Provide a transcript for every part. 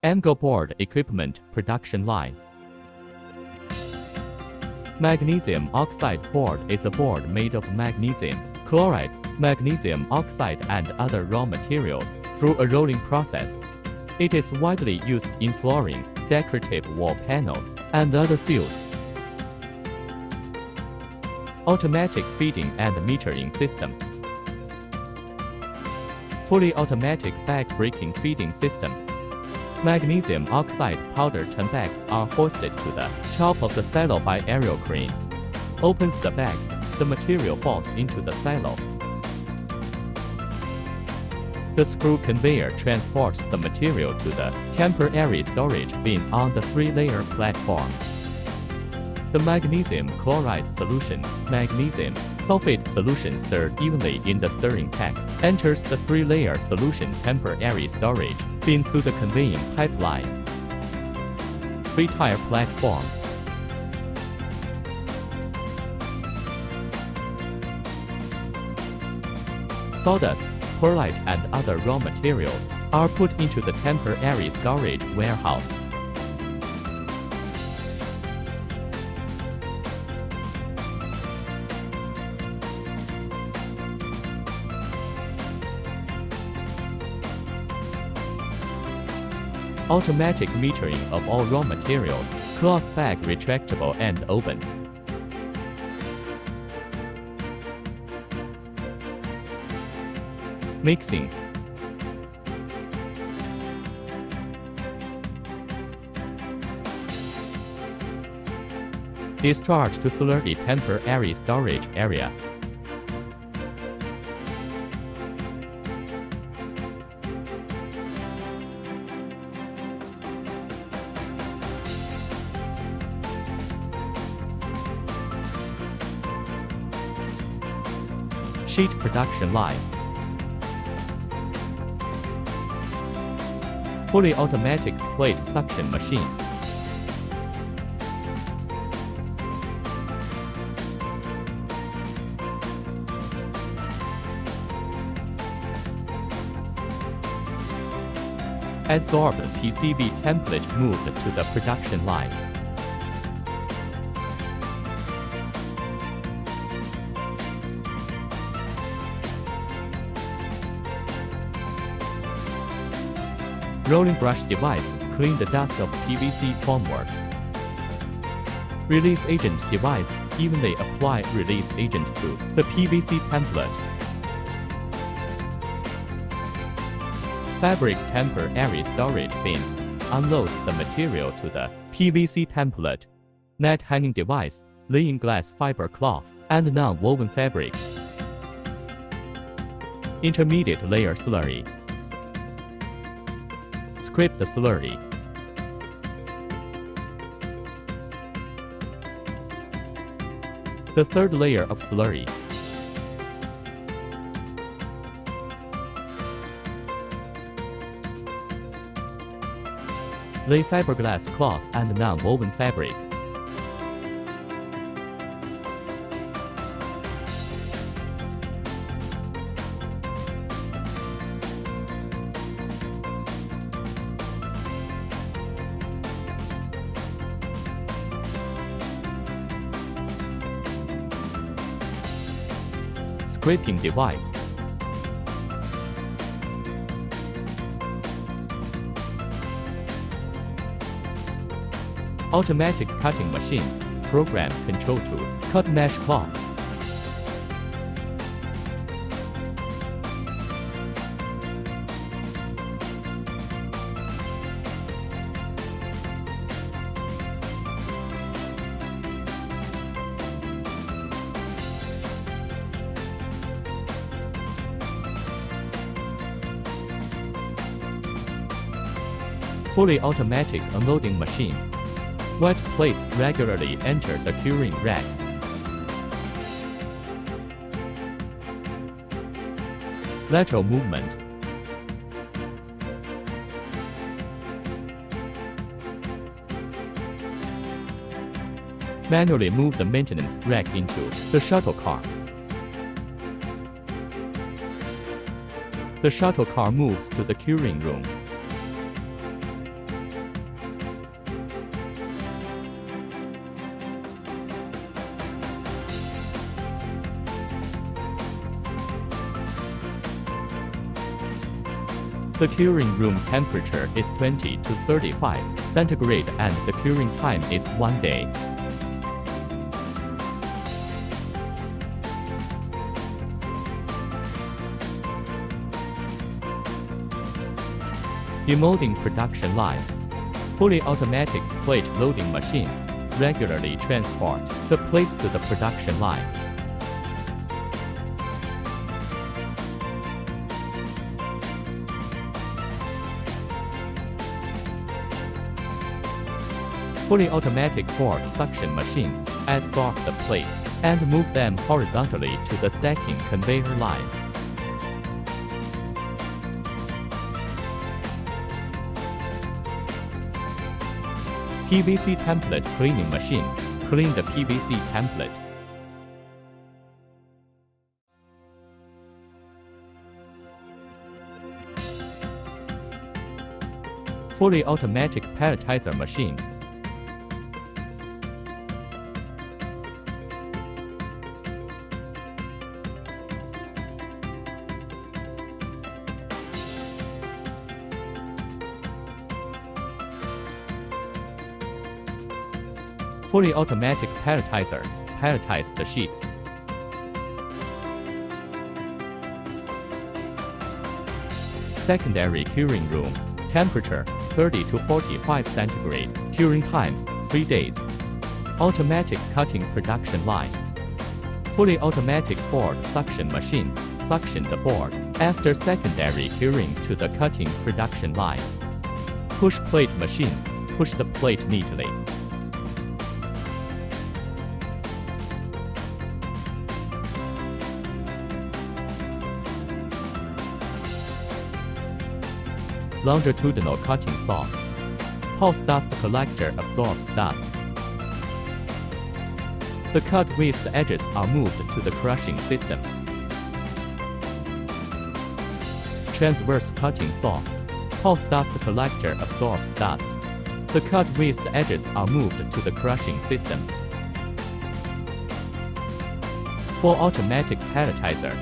Angle board equipment production line. Magnesium oxide board is a board made of magnesium, chloride, magnesium oxide and other raw materials through a rolling process. It is widely used in flooring, decorative wall panels, and other fields. Automatic feeding and metering system. Fully automatic back-breaking feeding system. Magnesium oxide powder ton bags are hoisted to the top of the silo by aerial crane. Opens the bags, the material falls into the silo. The screw conveyor transports the material to the temporary storage bin on the 3-layer platform. The magnesium chloride solution, magnesium sulfate solution stirred evenly in the stirring pack, enters the 3-layer solution temporary storage bin through the conveying pipeline. 3-tire platform. Sawdust, perlite and other raw materials are put into the temporary storage warehouse. Automatic metering of all raw materials, cloth bag retractable and open. Mixing. Discharge to slurry temporary storage area. Sheet production line. Fully automatic plate suction machine. Adsorbed PCB template moved to the production line. Rolling brush device, clean the dust of PVC formwork. Release agent device, evenly apply release agent to the PVC template. Fabric temporary storage bin, unload the material to the PVC template. Net hanging device, laying glass fiber cloth and non-woven fabric. Intermediate layer slurry. Scrape the slurry. The 3rd layer of slurry. Lay fiberglass cloth and non-woven fabric. Scraping device. Automatic cutting machine, program control tool, cut mesh cloth. Fully automatic unloading machine. Wet plates regularly enter the curing rack. Lateral movement. Manually move the maintenance rack into the shuttle car. The shuttle car moves to the curing room. The curing room temperature is 20 to 35 centigrade and the curing time is 1 day. Demolding production line. Fully automatic plate loading machine regularly transport the plates to the production line. Fully automatic board suction machine adsorb the plates and move them horizontally to the stacking conveyor line. PVC template cleaning machine clean the PVC template. Fully automatic pelletizer machine. Fully automatic pelletizer pelletize the sheets. Secondary curing room temperature 30 to 45 centigrade, curing time 3 days. Automatic cutting production line. Fully automatic board suction machine suction the board after secondary curing to the cutting production line. Push plate machine push the plate neatly. Longitudinal cutting saw. Pulse dust collector absorbs dust. The cut waste edges are moved to the crushing system. Transverse cutting saw. Pulse dust collector absorbs dust. The cut waste edges are moved to the crushing system. Full automatic pelletizer.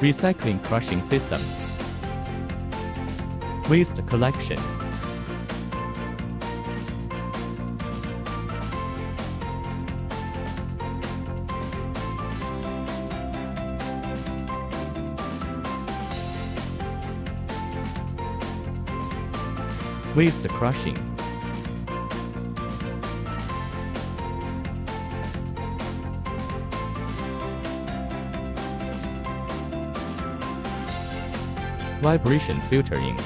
Recycling crushing system. Waste collection. Waste crushing. Vibration filtering.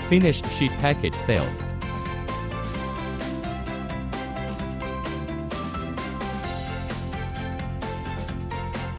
Finished sheet package sales.